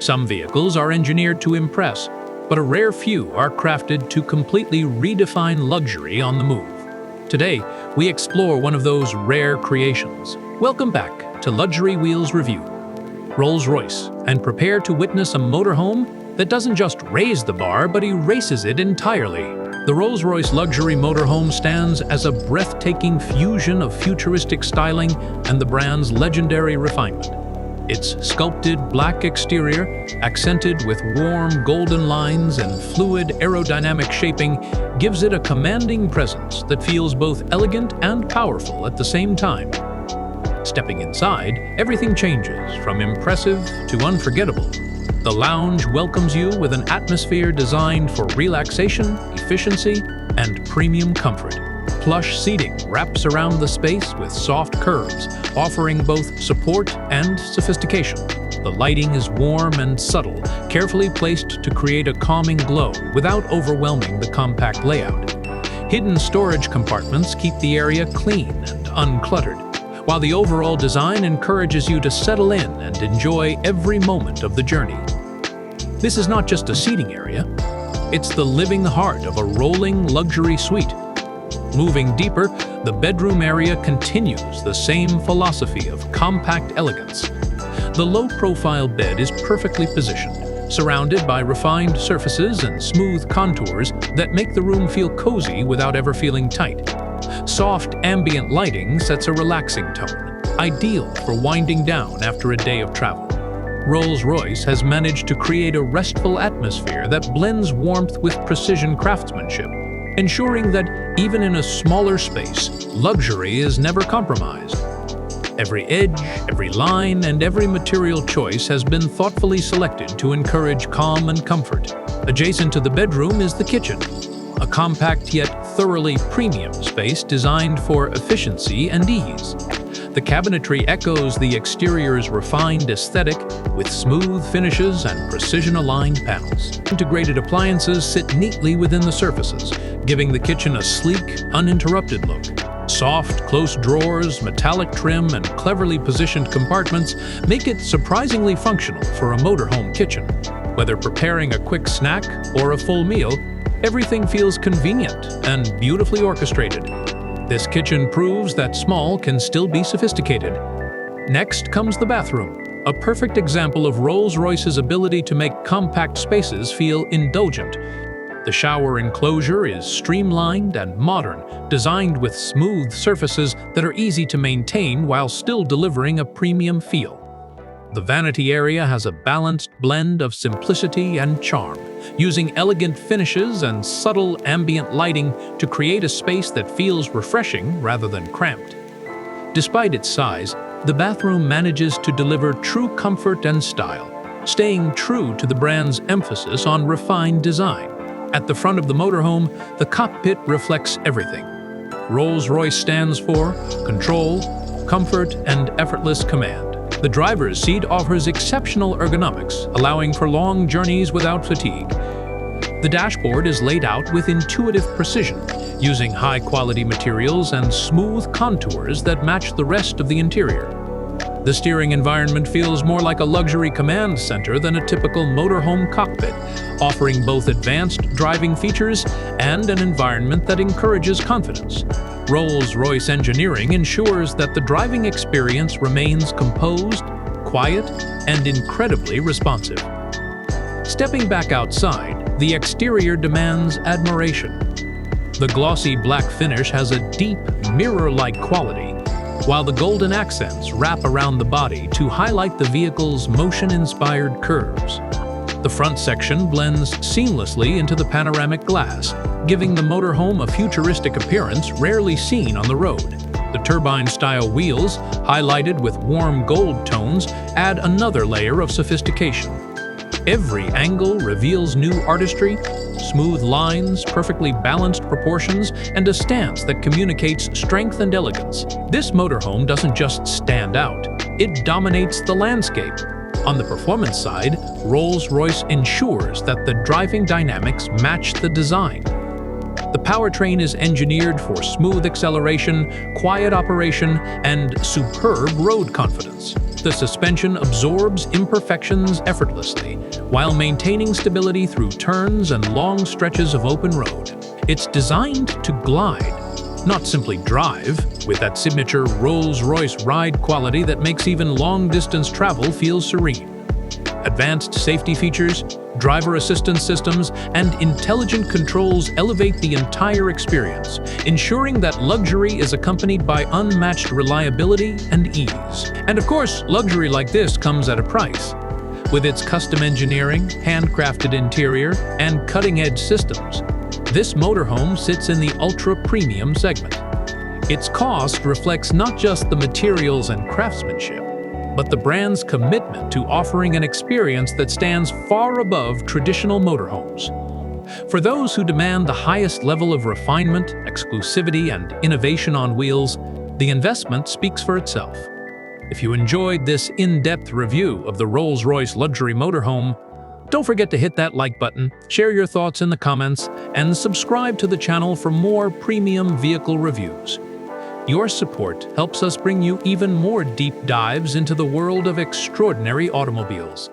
Some vehicles are engineered to impress, but a rare few are crafted to completely redefine luxury on the move. Today, we explore one of those rare creations. Welcome back to Luxury Wheels Review, Rolls Royce, and prepare to witness a motorhome that doesn't just raise the bar, but erases it entirely. The Rolls Royce Luxury Motorhome stands as a breathtaking fusion of futuristic styling and the brand's legendary refinement. Its sculpted black exterior, accented with warm golden lines and fluid aerodynamic shaping, gives it a commanding presence that feels both elegant and powerful at the same time. Stepping inside, everything changes from impressive to unforgettable. The lounge welcomes you with an atmosphere designed for relaxation, efficiency, and premium comfort. Plush seating wraps around the space with soft curves, offering both support and sophistication. The lighting is warm and subtle, carefully placed to create a calming glow without overwhelming the compact layout. Hidden storage compartments keep the area clean and uncluttered, while the overall design encourages you to settle in and enjoy every moment of the journey. This is not just a seating area, it's the living heart of a rolling luxury suite. Moving deeper, the bedroom area continues the same philosophy of compact elegance. The low-profile bed is perfectly positioned, surrounded by refined surfaces and smooth contours that make the room feel cozy without ever feeling tight. Soft ambient lighting sets a relaxing tone, ideal for winding down after a day of travel. Rolls-Royce has managed to create a restful atmosphere that blends warmth with precision craftsmanship, ensuring that even in a smaller space, luxury is never compromised. Every edge, every line, and every material choice has been thoughtfully selected to encourage calm and comfort. Adjacent to the bedroom is the kitchen, a compact yet thoroughly premium space designed for efficiency and ease. The cabinetry echoes the exterior's refined aesthetic with smooth finishes and precision-aligned panels. Integrated appliances sit neatly within the surfaces, giving the kitchen a sleek, uninterrupted look. Soft, close drawers, metallic trim, and cleverly positioned compartments make it surprisingly functional for a motorhome kitchen. Whether preparing a quick snack or a full meal, everything feels convenient and beautifully orchestrated. This kitchen proves that small can still be sophisticated. Next comes the bathroom, a perfect example of Rolls-Royce's ability to make compact spaces feel indulgent. The shower enclosure is streamlined and modern, designed with smooth surfaces that are easy to maintain while still delivering a premium feel. The vanity area has a balanced blend of simplicity and charm, using elegant finishes and subtle ambient lighting to create a space that feels refreshing rather than cramped. Despite its size, the bathroom manages to deliver true comfort and style, staying true to the brand's emphasis on refined design. At the front of the motorhome, the cockpit reflects everything. Rolls-Royce stands for control, comfort, and effortless command. The driver's seat offers exceptional ergonomics, allowing for long journeys without fatigue. The dashboard is laid out with intuitive precision, using high-quality materials and smooth contours that match the rest of the interior. The steering environment feels more like a luxury command center than a typical motorhome cockpit, offering both advanced driving features and an environment that encourages confidence. Rolls-Royce engineering ensures that the driving experience remains composed, quiet, and incredibly responsive. Stepping back outside, the exterior demands admiration. The glossy black finish has a deep, mirror-like quality, while the golden accents wrap around the body to highlight the vehicle's motion-inspired curves. The front section blends seamlessly into the panoramic glass, giving the motorhome a futuristic appearance rarely seen on the road. The turbine-style wheels, highlighted with warm gold tones, add another layer of sophistication. Every angle reveals new artistry, smooth lines, perfectly balanced proportions, and a stance that communicates strength and elegance. This motorhome doesn't just stand out, it dominates the landscape. On the performance side, Rolls-Royce ensures that the driving dynamics match the design. The powertrain is engineered for smooth acceleration, quiet operation, and superb road confidence. The suspension absorbs imperfections effortlessly, while maintaining stability through turns and long stretches of open road. It's designed to glide, not simply drive, with that signature Rolls Royce ride quality that makes even long-distance travel feel serene. Advanced safety features, driver assistance systems, and intelligent controls elevate the entire experience, ensuring that luxury is accompanied by unmatched reliability and ease. And of course, luxury like this comes at a price. With its custom engineering, handcrafted interior, and cutting-edge systems, this motorhome sits in the ultra-premium segment. Its cost reflects not just the materials and craftsmanship, but the brand's commitment to offering an experience that stands far above traditional motorhomes. For those who demand the highest level of refinement, exclusivity, and innovation on wheels, the investment speaks for itself. If you enjoyed this in-depth review of the Rolls Royce Luxury Motorhome, don't forget to hit that like button, share your thoughts in the comments, and subscribe to the channel for more premium vehicle reviews. Your support helps us bring you even more deep dives into the world of extraordinary automobiles.